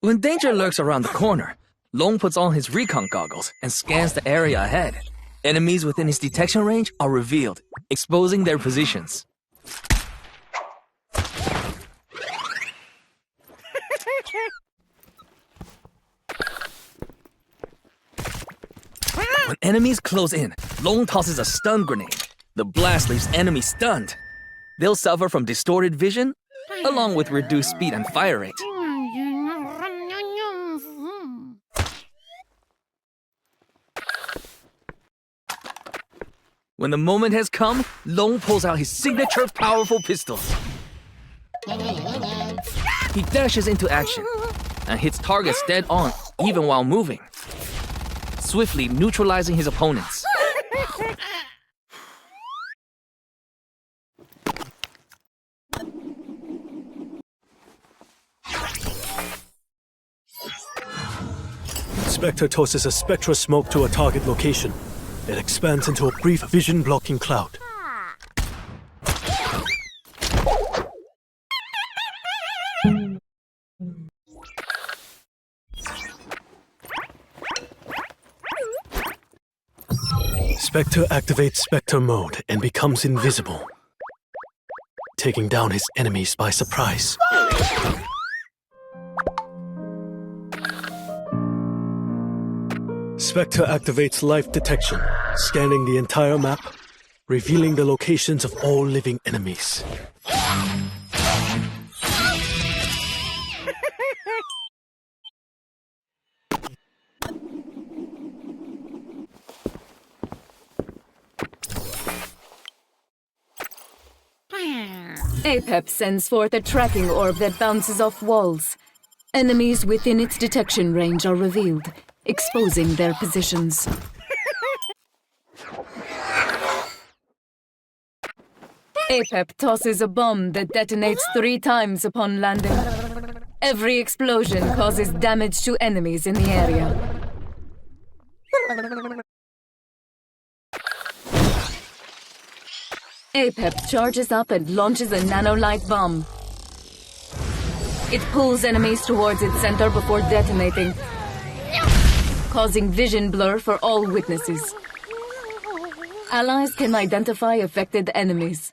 When danger lurks around the corner, Long puts on his recon goggles and scans the area ahead. Enemies within his detection range are revealed, exposing their positions. When enemies close in, Long tosses a stun grenade. The blast leaves enemies stunned. They'll suffer from distorted vision, along with reduced speed and fire rate. When the moment has come, Long pulls out his signature powerful pistol. He dashes into action and hits targets dead on, even while moving, swiftly neutralizing his opponents. Spectre tosses a spectral smoke to a target location. It expands into a brief vision-blocking cloud. Spectre activates Spectre mode and becomes invisible, taking down his enemies by surprise. Spectre activates life detection, scanning the entire map, revealing the locations of all living enemies. APEP sends forth a tracking orb that bounces off walls. Enemies within its detection range are revealed, exposing their positions. APEP tosses a bomb that detonates 3 times upon landing. Every explosion causes damage to enemies in the area. APEP charges up and launches a nanolight bomb. It pulls enemies towards its center before detonating, causing vision blur for all witnesses. Allies can identify affected enemies.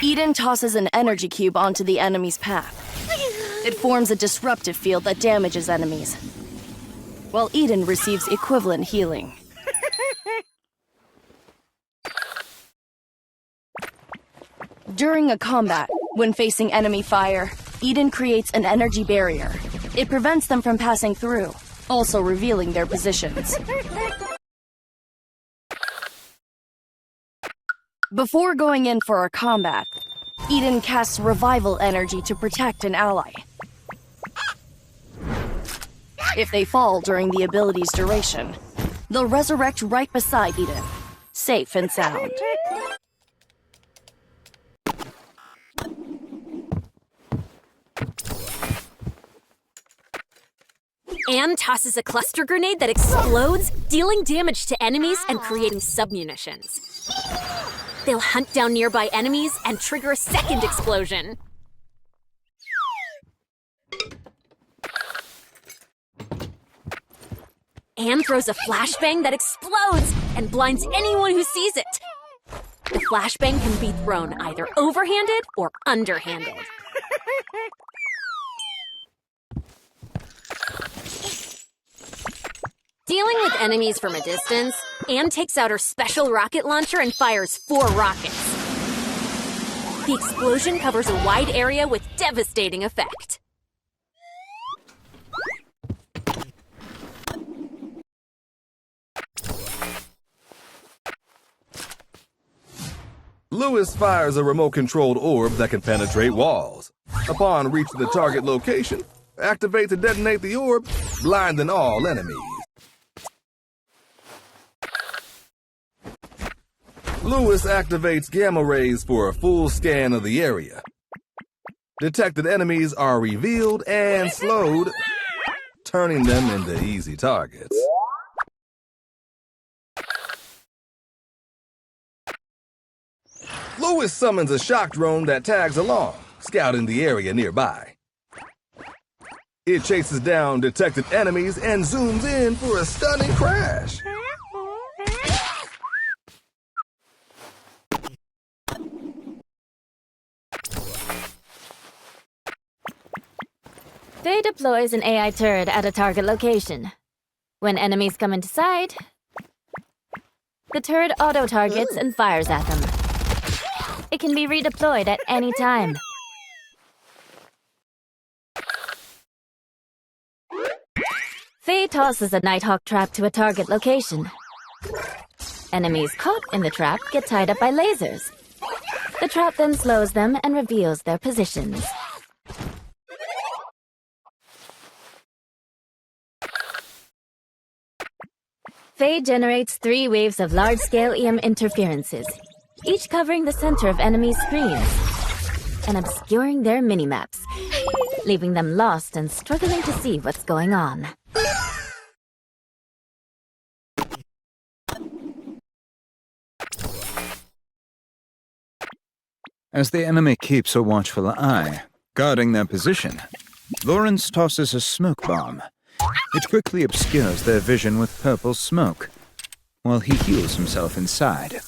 Eden tosses an energy cube onto the enemy's path. It forms a disruptive field that damages enemies, while Eden receives equivalent healing. During a combat, when facing enemy fire, Eden creates an energy barrier. It prevents them from passing through, also revealing their positions. Before going in for a combat, Eden casts revival energy to protect an ally. If they fall during the ability's duration, they'll resurrect right beside Eden, safe and sound. Anne tosses a cluster grenade that explodes, dealing damage to enemies and creating submunitions. They'll hunt down nearby enemies and trigger a second explosion. Anne throws a flashbang that explodes and blinds anyone who sees it. The flashbang can be thrown either overhanded or underhanded. Dealing with enemies from a distance, Anne takes out her special rocket launcher and fires 4 rockets. The explosion covers a wide area with devastating effect. Lewis fires a remote-controlled orb that can penetrate walls. Upon reaching the target location, activate to detonate the orb, blinding all enemies. Lewis activates gamma rays for a full scan of the area. Detected enemies are revealed and slowed, turning them into easy targets. Lewis summons a shock drone that tags along, scouting the area nearby. It chases down detected enemies and zooms in for a stunning crash. Faye deploys an AI turret at a target location. When enemies come into sight, the turret auto-targets and fires at them. It can be redeployed at any time. Faye tosses a Nighthawk trap to a target location. Enemies caught in the trap get tied up by lasers. The trap then slows them and reveals their positions. Faye generates 3 waves of large-scale EM interferences, each covering the center of enemy screens and obscuring their minimaps, leaving them lost and struggling to see what's going on. As the enemy keeps a watchful eye, guarding their position, Lawrence tosses a smoke bomb. It quickly obscures their vision with purple smoke, while he heals himself inside.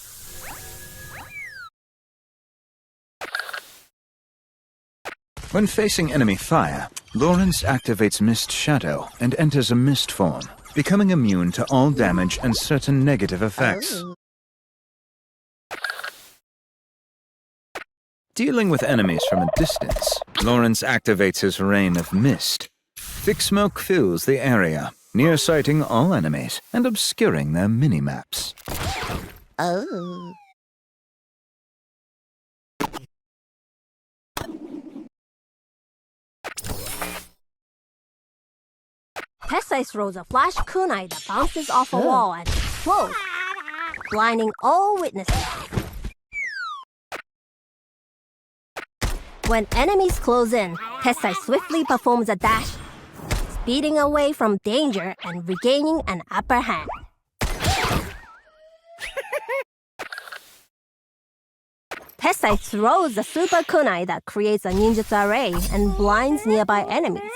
When facing enemy fire, Lawrence activates Mist Shadow and enters a mist form, becoming immune to all damage and certain negative effects. Dealing with enemies from a distance, Lawrence activates his Rain of Mist. Thick smoke fills the area, near-sighting all enemies and obscuring their mini-maps. Tessai throws a flash kunai that bounces off a wall and explodes, blinding all witnesses. When enemies close in, Tessai swiftly performs a dash, speeding away from danger and regaining an upper hand. Tessai throws a super kunai that creates a ninjutsu array and blinds nearby enemies.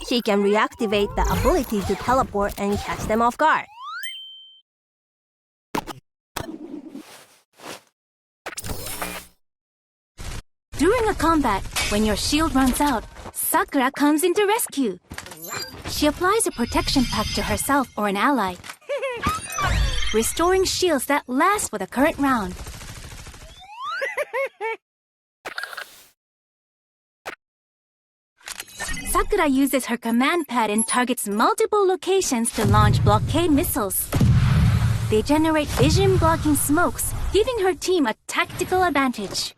She can reactivate the ability to teleport and catch them off guard. During a combat, when your shield runs out, Sakura comes in to rescue. She applies a protection pack to herself or an ally, restoring shields that last for the current round. Sakura uses her command pad and targets multiple locations to launch blockade missiles. They generate vision-blocking smokes, giving her team a tactical advantage.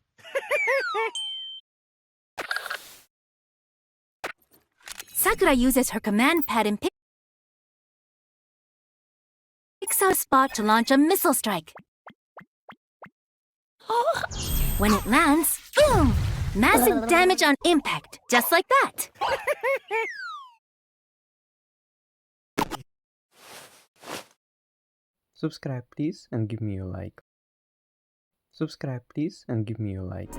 Sakura uses her command pad and picks out a spot to launch a missile strike. When it lands, boom! Massive damage on impact, just like that. Subscribe please and give me a like. Subscribe please and give me a like.